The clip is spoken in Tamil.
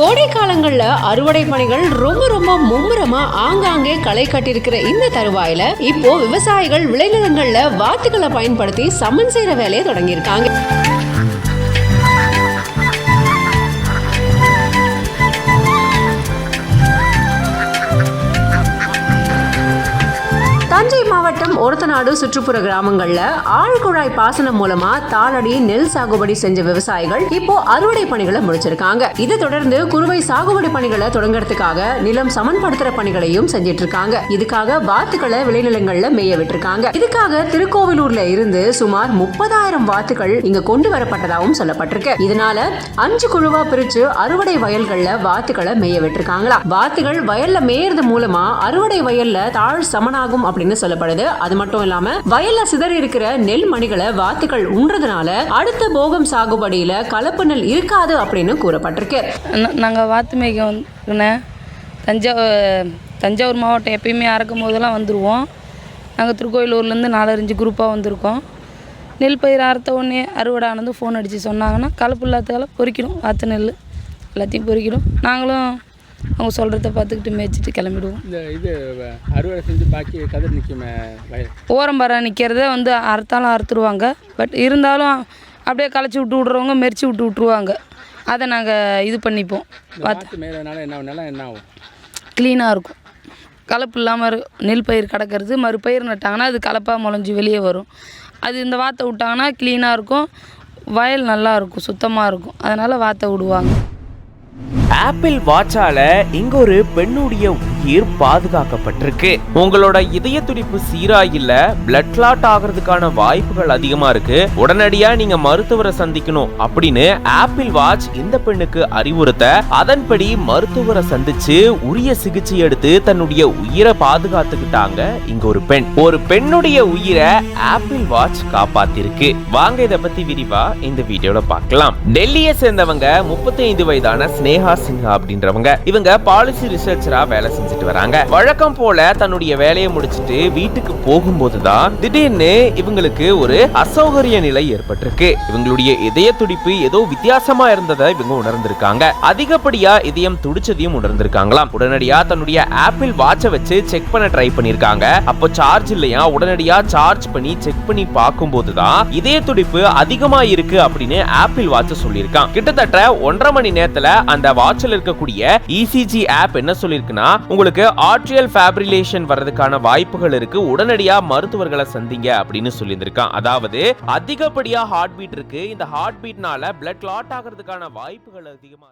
கோடை காலங்கள்ல அறுவடை பணிகள் ரொம்ப மும்முரமா ஆங்காங்கே களை கட்டிருக்கிற இந்த தருவாயில இப்போ விவசாயிகள் விளைநிலங்கள்ல வாத்துக்களை பயன்படுத்தி சமன் செய்யற வேலையை தொடங்கியிருக்காங்க. தஞ்சை மாவட்டம் ஒரத்தநாடு சுற்றுப்புற கிராமங்கள்ல ஆழ்குழாய் பாசனம் மூலமா தாளடி நெல் சாகுபடி செஞ்ச விவசாயிகள் இப்போ அறுவடை பணிகளை முடிச்சிருக்காங்க. இதை தொடர்ந்து குறுவை சாகுபடி பணிகளை தொடங்குறதுக்காக நிலம் சமன்படுத்துற பணிகளையும் செஞ்சிட்டு இருக்காங்க. இதுக்காக வாத்துக்களை விளைநிலங்கள்ல மேய விட்டுருக்காங்க. இதுக்காக திருக்கோவிலூர்ல இருந்து சுமார் 30,000 வாத்துக்கள் இங்க கொண்டு வரப்பட்டதாகவும் சொல்லப்பட்டிருக்கு. இதனால 5 குழுவா பிரிச்சு அறுவடை வயல்கள்ல வாத்துக்களை மேய விட்டுருக்காங்களா. வாத்துகள் வயல்ல மேயறது மூலமா அறுவடை வயல்ல தாழ் சமனாகும் அப்படின்னு சொல்லப்படுது. அது மட்டும் இல்லாம வயல்ல சிதறி இருக்கிற நெல் மணிகளை வாத்துக்கள் உண்றதுனால அடுத்த போகம் சாகுபடியில கலப்பு நெல் இருக்காது அப்படின்னு கூறப்பட்டிருக்கு. நாங்க வாத்து மேய்க்க தஞ்சாவூர் மாவட்டம் எப்பயுமே அறக்கும் போதெல்லாம் வந்துடுவோம். நாங்கள் திருக்கோயிலூர்லேருந்து 4-5 குரூப்பாக வந்திருக்கோம். நெல் பயிர் அறுத்த உடனே அறுவடை ஆனது ஃபோன் அடித்து சொன்னாங்கன்னா கலப்பு இல்லாததால் பொறிக்கணும். வாத்து நெல் எல்லாத்தையும் பொறிக்கணும். நாங்களும் அவங்க சொல்கிறத பார்த்துக்கிட்டு மேய்ச்சிட்டு கிளம்பிடுவோம். இது அறுவடை செஞ்சு பாக்கி கதிர் நிற்குமே ஓரம்பரை நிற்கிறத அறுத்தாலும் அறுத்துருவாங்க. பட் இருந்தாலும் அப்படியே களைச்சி விட்ருவங்க, மெரிச்சு விட்ருவாங்க. அதை நாங்கள் இது பண்ணிப்போம். வாத்து மேலனால என்ன ஆகும்? க்ளீனாக இருக்கும். கலப்பு இல்லாமல் நெல் பயிர் கிடக்கிறது மறுபயிர் நட்டாங்கன்னா அது கலப்பாக முளைஞ்சி வெளியே வரும். அது இந்த வாத்தை விட்டாங்கன்னா க்ளீனாக இருக்கும், வயல் நல்லா இருக்கும், சுத்தமாக இருக்கும். அதனால் வாத்தை விடுவாங்க. ஆப்பிள் வாட்சால இங்க ஒரு பெண்ணுடைய உயிர் பாதுகாக்கப்பட்டிருக்கு. உங்களோட இதய துடிப்பு சீரா இல்ல, பிளட் கிளாட் ஆகிறதுக்கான வாய்ப்புகள் அதிகமா இருக்கு, உடனடியா நீங்க மருத்துவரை சந்திக்கணும் அப்படின்னு ஆப்பிள் வாட்ச் இந்த பெண்ணுக்கு அறிவுறுத்த அதன்படி மருத்துவரை சந்திச்சு உரிய சிகிச்சை எடுத்து தன்னுடைய உயிரை பாதுகாத்துக்கிட்டாங்க. இங்க ஒரு பெண்ணுடைய உயிரை ஆப்பிள் வாட்ச் காப்பாத்திருக்கு. வாங்க இதை பத்தி விரிவா இந்த வீடியோல பார்க்கலாம். டெல்லியை சேர்ந்தவங்க 35 வயதான ஸ்னேகா சின்ஹா அப்படின்றவங்க. இவங்க பாலிசி ரிசர்ச்சரா வேலை செஞ்சுட்டு வராங்க. வழக்கம் போல தன்னுடைய வேலையை முடிச்சிட்டு வீட்டுக்கு போகும்போதுதான் திடீர்னு இவங்களுக்கு ஒரு அசௌகரிய நிலை ஏற்பட்டிருக்கு. இவங்களுடைய இதய துடிப்பு ஏதோ வித்தியாசமா இருந்ததை இவங்க உணர்ந்திருக்காங்க. அதிகப்படியா இதயம் துடிச்சதையும் உணர்ந்திருக்காங்களாம். உடனடியா தன்னுடைய ஆப்பிள் வாட்சை வச்சு செக் பண்ண ட்ரை பண்ணிருக்காங்க. அப்போ சார்ஜ் இல்லையா. உடனடியா சார்ஜ் பண்ணி செக் பண்ணி பார்க்கும்போதுதான் இதய துடிப்பு அதிகமா இருக்கு அப்படின்னு ஆப்பிள் வாட்ச் சொல்லியிருக்கான். கிட்டத்தட்ட 1.5 மணி நேரத்துல அந்த வாட்சில் இருக்கக்கூடிய ECG ஆப் என்ன சொல்லிருக்குன்னா, உங்களுக்கு ஆர்ட்ரியல் ஃபைப்ரிலேஷன் வர்றதுக்கான வாய்ப்புகள் இருக்கு, உடனடியா மருத்துவர்களை சந்திங்க அப்படின்னு சொல்லியிருக்கான். அதாவது அதிகப்படியா ஹார்ட் பீட் இருக்கு, இந்த ஹார்ட் பீட்னால பிளட் கிளாட் ஆகிறதுக்கான வாய்ப்புகள் அதிகமா